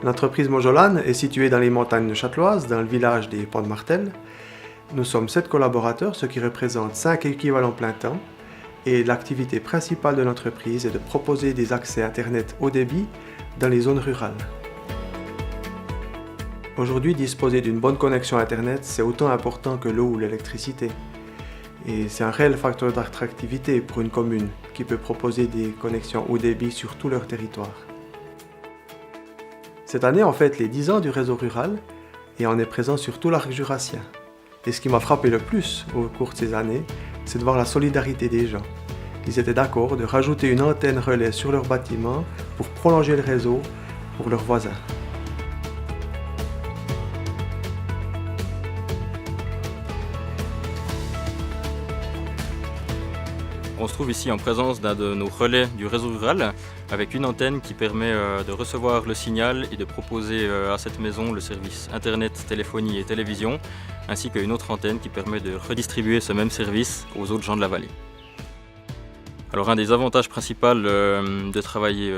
L'entreprise Mojolan est située dans les montagnes de Châteloise, dans le village des Ponts de Martel. Nous sommes 7 collaborateurs, ce qui représente 5 équivalents plein temps. Et l'activité principale de l'entreprise est de proposer des accès Internet haut débit dans les zones rurales. Aujourd'hui, disposer d'une bonne connexion Internet, c'est autant important que l'eau ou l'électricité. Et c'est un réel facteur d'attractivité pour une commune qui peut proposer des connexions haut débit sur tout leur territoire. Cette année, on fête les 10 ans du réseau rural et on est présent sur tout l'arc jurassien. Et ce qui m'a frappé le plus au cours de ces années, c'est de voir la solidarité des gens. Ils étaient d'accord de rajouter une antenne relais sur leur bâtiment pour prolonger le réseau pour leurs voisins. On se trouve ici en présence d'un de nos relais du réseau rural avec une antenne qui permet de recevoir le signal et de proposer à cette maison le service internet, téléphonie et télévision, ainsi qu'une autre antenne qui permet de redistribuer ce même service aux autres gens de la vallée. Alors un des avantages principaux de travailler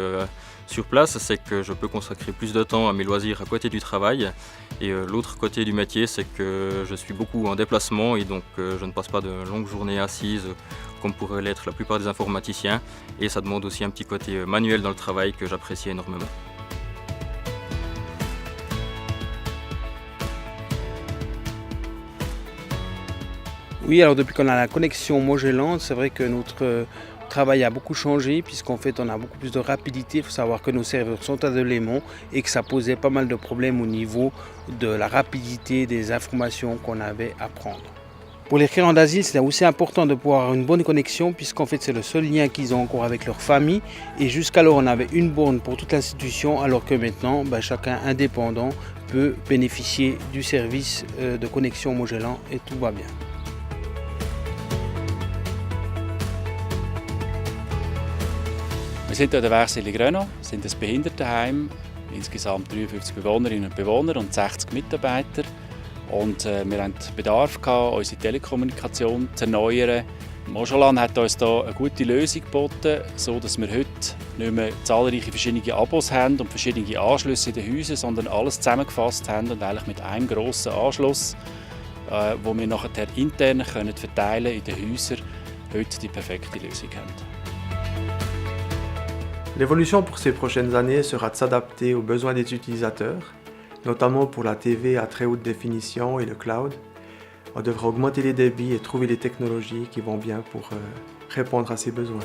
sur place, c'est que je peux consacrer plus de temps à mes loisirs à côté du travail. Et l'autre côté du métier, c'est que je suis beaucoup en déplacement et donc je ne passe pas de longues journées assises comme pourraient l'être la plupart des informaticiens. Et ça demande aussi un petit côté manuel dans le travail que j'apprécie énormément. Oui, alors depuis qu'on a la connexion Mojolan, c'est vrai que notre travail a beaucoup changé puisqu'en fait on a beaucoup plus de rapidité. Il faut savoir que nos serveurs sont à Delémont et que ça posait pas mal de problèmes au niveau de la rapidité des informations qu'on avait à prendre. Pour les requérants d'asile, c'est aussi important de pouvoir avoir une bonne connexion puisqu'en fait c'est le seul lien qu'ils ont encore avec leur famille. Et jusqu'alors on avait une borne pour toute l'institution alors que maintenant chacun indépendant peut bénéficier du service de connexion Mojolan et tout va bien. Wir sind hier an der Werkstelle Grönau, sind ein Behindertenheim, insgesamt 53 Bewohnerinnen und Bewohner und 60 Mitarbeiter. Und wir hatten Bedarf, unsere Telekommunikation zu erneuern. Mojolan hat uns hier eine gute Lösung geboten, sodass wir heute nicht mehr zahlreiche verschiedene Abos haben und verschiedene Anschlüsse in den Häusern, sondern alles zusammengefasst haben und eigentlich mit einem grossen Anschluss, wo wir nachher intern verteilen in den Häusern, heute die perfekte Lösung haben. L'évolution pour ces prochaines années sera de s'adapter aux besoins des utilisateurs, notamment pour la TV à très haute définition et le cloud. On devra augmenter les débits et trouver les technologies qui vont bien pour répondre à ces besoins.